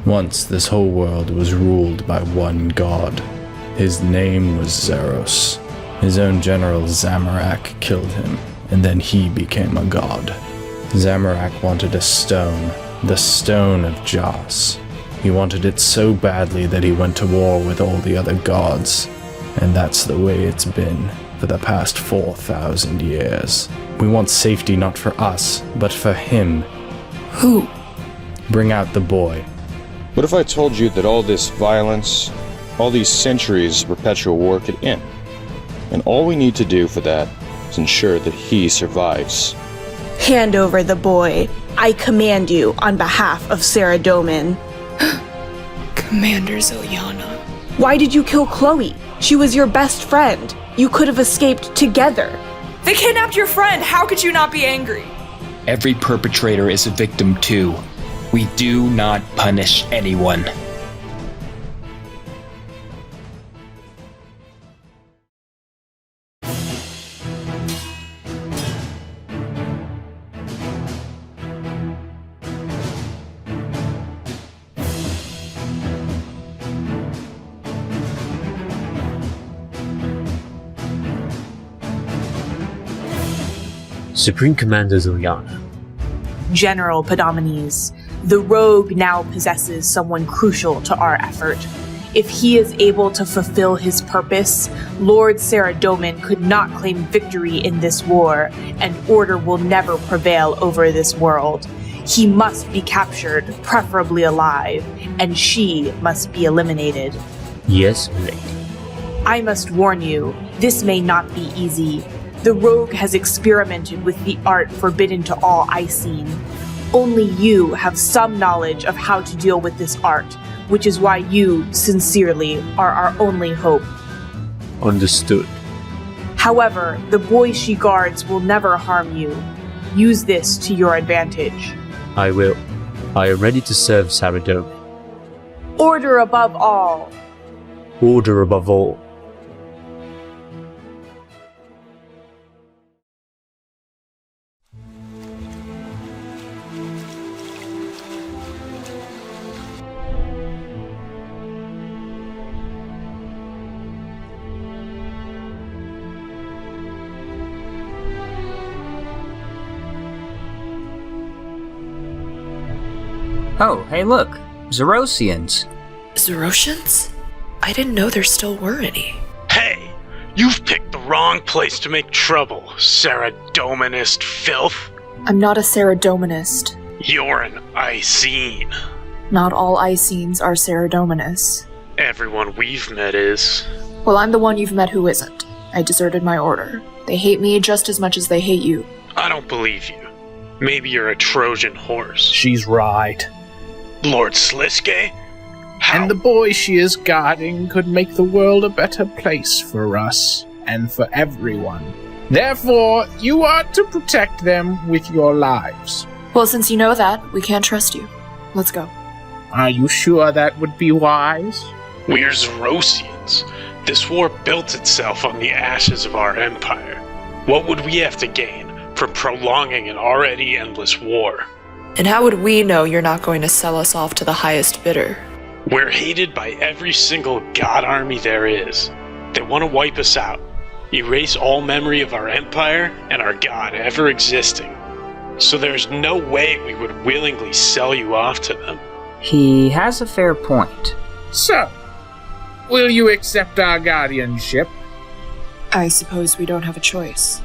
Once this whole world was ruled by one god. His name was Zaros. His own general Zamorak killed him, and then he became a god. Zamorak wanted a stone, the Stone of Jas. He wanted it so badly that he went to war with all the other gods, and that's the way it's been for the past 4,000 years. We want safety not for us, but for him. Who? Bring out the boy. What if I told you that all this violence, all these centuries of perpetual war could end? And all we need to do for that is ensure that he survives. Hand over the boy. I command you on behalf of Saradomin. Commander Zilyana. Why did you kill Chloe? She was your best friend. You could have escaped together. They kidnapped your friend. How could you not be angry? Every perpetrator is a victim too. We do not punish anyone. Supreme Commander Zilyana. General Podomines, the rogue now possesses someone crucial to our effort. If he is able to fulfill his purpose, Lord Saradomin could not claim victory in this war, and order will never prevail over this world. He must be captured, preferably alive, and she must be eliminated. Yes, lady. I must warn you, this may not be easy. The rogue has experimented with the art forbidden to all Icyene. Only you have some knowledge of how to deal with this art, which is why you, sincerely, are our only hope. Understood. However, the boy she guards will never harm you. Use this to your advantage. I will. I am ready to serve Saradomin. Order above all. Order above all. Oh, hey look, Zarosians. Zarosians? I didn't know there still were any. Hey, you've picked the wrong place to make trouble, Saradominist filth. I'm not a Saradominist. You're an Icyene. Not all Icenes are Saradominus. Everyone we've met is. Well, I'm the one you've met who isn't. I deserted my order. They hate me just as much as they hate you. I don't believe you. Maybe you're a Trojan horse. She's right. Lord Sliske? How? And the boy she is guarding could make the world a better place for us, and for everyone. Therefore, you are to protect them with your lives. Well, since you know that, we can't trust you. Let's go. Are you sure that would be wise? We're Zarosians. This war built itself on the ashes of our empire. What would we have to gain from prolonging an already endless war? And how would we know you're not going to sell us off to the highest bidder? We're hated by every single god army there is. They want to wipe us out, erase all memory of our empire and our god ever existing. So there's no way we would willingly sell you off to them. He has a fair point. So, will you accept our guardianship? I suppose we don't have a choice.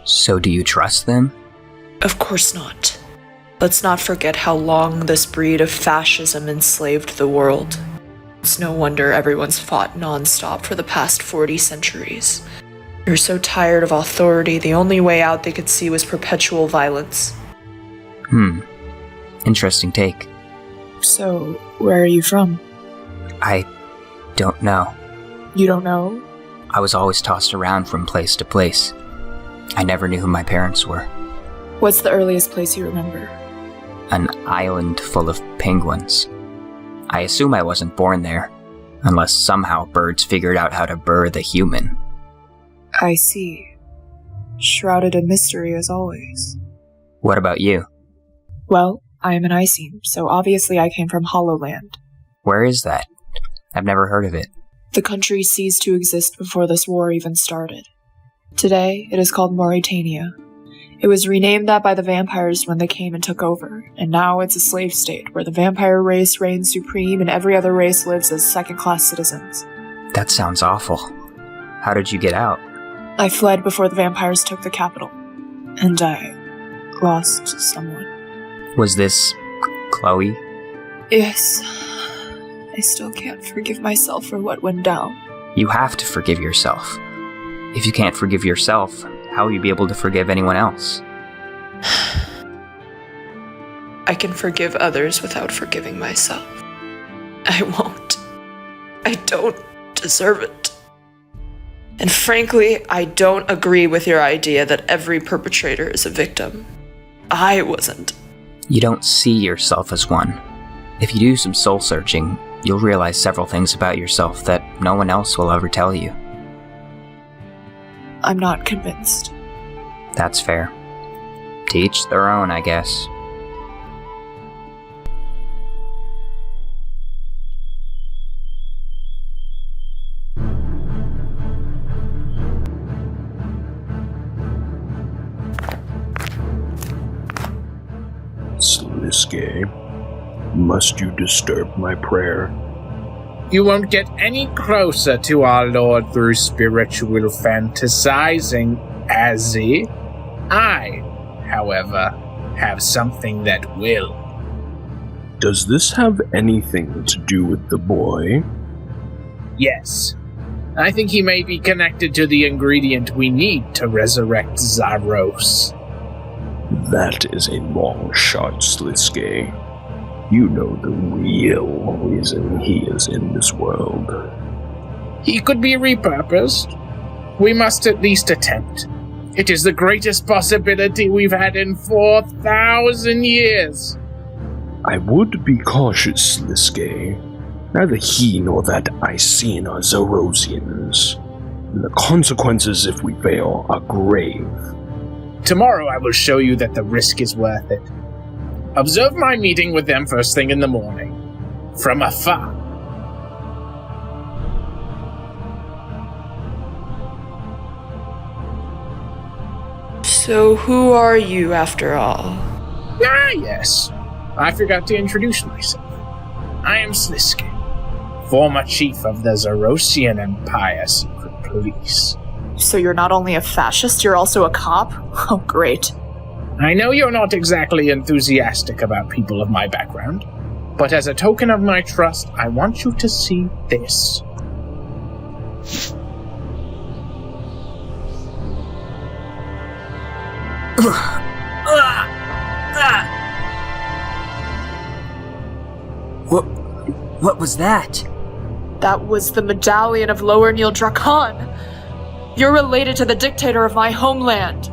So do you trust them? Of course not. Let's not forget how long this breed of fascism enslaved the world. It's no wonder everyone's fought non-stop for the past 40 centuries. They're so tired of authority, the only way out they could see was perpetual violence. Interesting take. So, where are you from? I don't know. You don't know? I was always tossed around from place to place. I never knew who my parents were. What's the earliest place you remember? An island full of penguins. I assume I wasn't born there, unless somehow birds figured out how to birth a human. I see. Shrouded in mystery as always. What about you? Well, I am an Icyene, so obviously I came from Hollowland. Where is that? I've never heard of it. The country ceased to exist before this war even started. Today, it is called Mauritania. It was renamed that by the vampires when they came and took over, and now it's a slave state where the vampire race reigns supreme and every other race lives as second-class citizens. That sounds awful. How did you get out? I fled before the vampires took the capital, and I lost someone. Was this Chloe? Yes. I still can't forgive myself for what went down. You have to forgive yourself. If you can't forgive yourself, how will you be able to forgive anyone else? I can forgive others without forgiving myself. I won't. I don't deserve it. And frankly, I don't agree with your idea that every perpetrator is a victim. I wasn't. You don't see yourself as one. If you do some soul searching, you'll realize several things about yourself that no one else will ever tell you. I'm not convinced. That's fair. To each their own, I guess. Sliske, must you disturb my prayer? You won't get any closer to our Lord through spiritual fantasizing, Azzy. I, however, have something that will. Does this have anything to do with the boy? Yes. I think he may be connected to the ingredient we need to resurrect Zaros. That is a long shot, Sliske. You know the real reason he is in this world. He could be repurposed. We must at least attempt. It is the greatest possibility we've had in 4,000 years. I would be cautious, Sliske. Neither he nor that Icyene are Zarosians. And the consequences if we fail are grave. Tomorrow I will show you that the risk is worth it. Observe my meeting with them first thing in the morning. From afar. So who are you, after all? Ah, yes. I forgot to introduce myself. I am Sliske, former chief of the Zarosian Empire Secret Police. So you're not only a fascist, you're also a cop? Oh, great. I know you're not exactly enthusiastic about people of my background, but as a token of my trust, I want you to see this. What was that? That was the medallion of Lower Neil Drakan. You're related to the dictator of my homeland.